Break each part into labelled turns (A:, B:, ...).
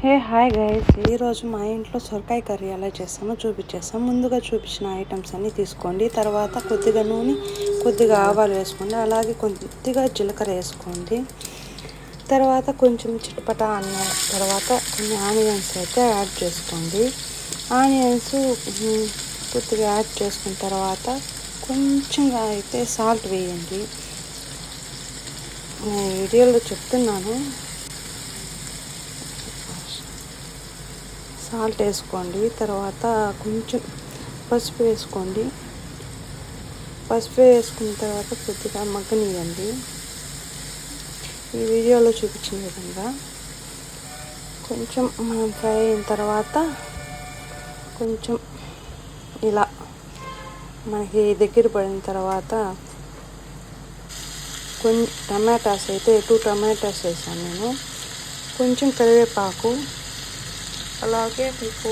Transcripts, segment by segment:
A: Hi guys, ఈరోజు మా ఇంట్లో సొరకాయ కర్రీ ఎలా చేస్తామో చూపించేస్తాం. ముందుగా చూపించిన ఐటమ్స్ అన్నీ తీసుకోండి. తర్వాత కొద్దిగా నూనె, కొద్దిగా ఆవాలు వేసుకోండి. అలాగే కొద్దిగా జీలకర్ర వేసుకోండి. తర్వాత కొంచెం చిటపట అన్న తర్వాత కొన్ని ఆనియన్స్ అయితే యాడ్ చేసుకోండి. ఆనియన్స్ కొద్దిగా యాడ్ చేసుకున్న తర్వాత కొంచెంగా అయితే సాల్ట్ వేయండి. నేను వీడియోలో చెప్తున్నాను. సాల్ట్ వేసుకోండి. తర్వాత కొంచెం పసుపు వేసుకోండి. పసుపు వేసుకున్న తర్వాత కొద్దిగా మగ్గనియండి. ఈ వీడియోలో చూపించిన విధంగా కొంచెం మనం ఫ్రై అయిన తర్వాత కొంచెం ఇలా మనకి దగ్గర పడిన తర్వాత కొన్ని టమాటాస్ అయితే 2 టమాటాస్ వేసాను నేను. కొంచెం కరివేపాకు, అలాగే మీకు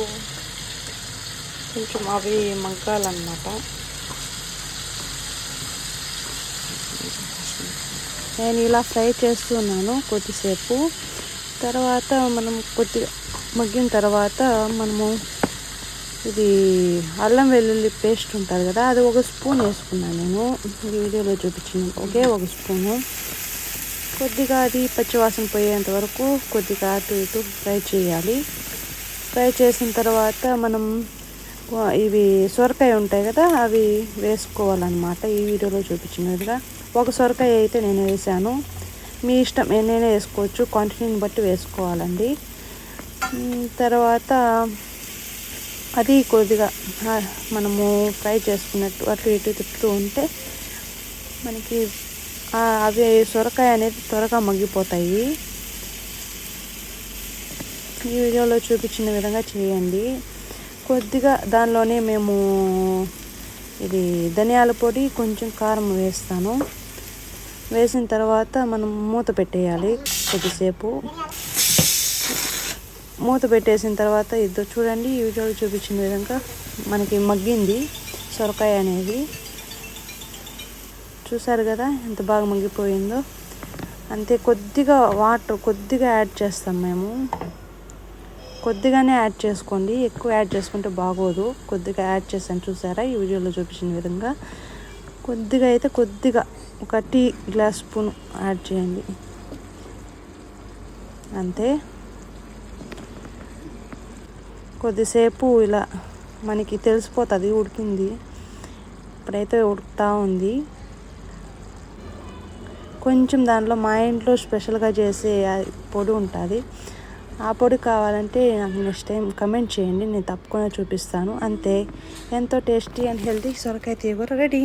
A: కొంచెం అవి మగ్గాలన్నమాట. నేను ఇలా ఫ్రై చేస్తున్నాను కొద్దిసేపు. తర్వాత మనం కొద్దిగా మగ్గిన తర్వాత మనము ఇది అల్లం వెల్లుల్లి పేస్ట్ ఉంటుంది కదా, అది 1 స్పూన్ వేసుకున్నాను నేను. ఈ వీడియోలో చూపించిన ఒక స్పూను. కొద్దిగా అది పచ్చివాసన పోయేంత వరకు కొద్దిగా అటు ఇటు ఫ్రై చేయాలి. ఫ్రై చేసిన తర్వాత మనం ఇవి సొరకాయ ఉంటాయి కదా, అవి వేసుకోవాలన్నమాట. ఈ వీడియోలో చూపించినట్టుగా 1 సొరకాయ అయితే నేను వేసాను. మీ ఇష్టం ఎన్నైనా వేసుకోవచ్చు, క్వాంటిటీని బట్టి వేసుకోవాలండి. తర్వాత అది కొద్దిగా మనము ఫ్రై చేసుకున్నట్టు అటు ఇటు తిప్పుతూ ఉంటే మనకి అవి సొరకాయ అనేది త్వరగా మగ్గిపోతాయి. ఈ వీడియోలో చూపించిన విధంగా చేయండి. కొద్దిగా దానిలోనే మేము ఇది ధనియాల పొడి, కొంచెం కారం వేస్తాను. వేసిన తర్వాత మనం మూత పెట్టేయాలి కొద్దిసేపు. మూత పెట్టేసిన తర్వాత ఇద్దరు చూడండి, ఈ వీడియోలో చూపించిన విధంగా మనకి మగ్గింది సొరకాయ అనేది. చూసారు కదా ఎంత బాగా మగ్గిపోయిందో. అంతే, కొద్దిగా వాటర్ కొద్దిగా యాడ్ చేస్తాం మేము. కొద్దిగానే యాడ్ చేసుకోండి, ఎక్కువ యాడ్ చేసుకుంటే బాగోదు. కొద్దిగా యాడ్ చేస్తాను, చూసారా ఈ వీడియోలో చూపించిన విధంగా. కొద్దిగా అయితే కొద్దిగా 1 టీ గ్లాస్ స్పూన్ యాడ్ చేయండి, అంతే. కొద్దిసేపు ఇలా మనకి తెలిసిపోతుంది ఉడికింది. ఇప్పుడైతే ఉడుకుతూ ఉంది. కొంచెం దాంట్లో మా ఇంట్లో స్పెషల్గా చేసే పొడి ఉంటుంది. ఆ పొడి కావాలంటే నాకు నెక్స్ట్ టైం కమెంట్ చేయండి, నేను తప్పకుండా చూపిస్తాను. అంతే, ఎంతో టేస్టీ అండ్ హెల్తీ సొరకాయ తీగూర రెడీ.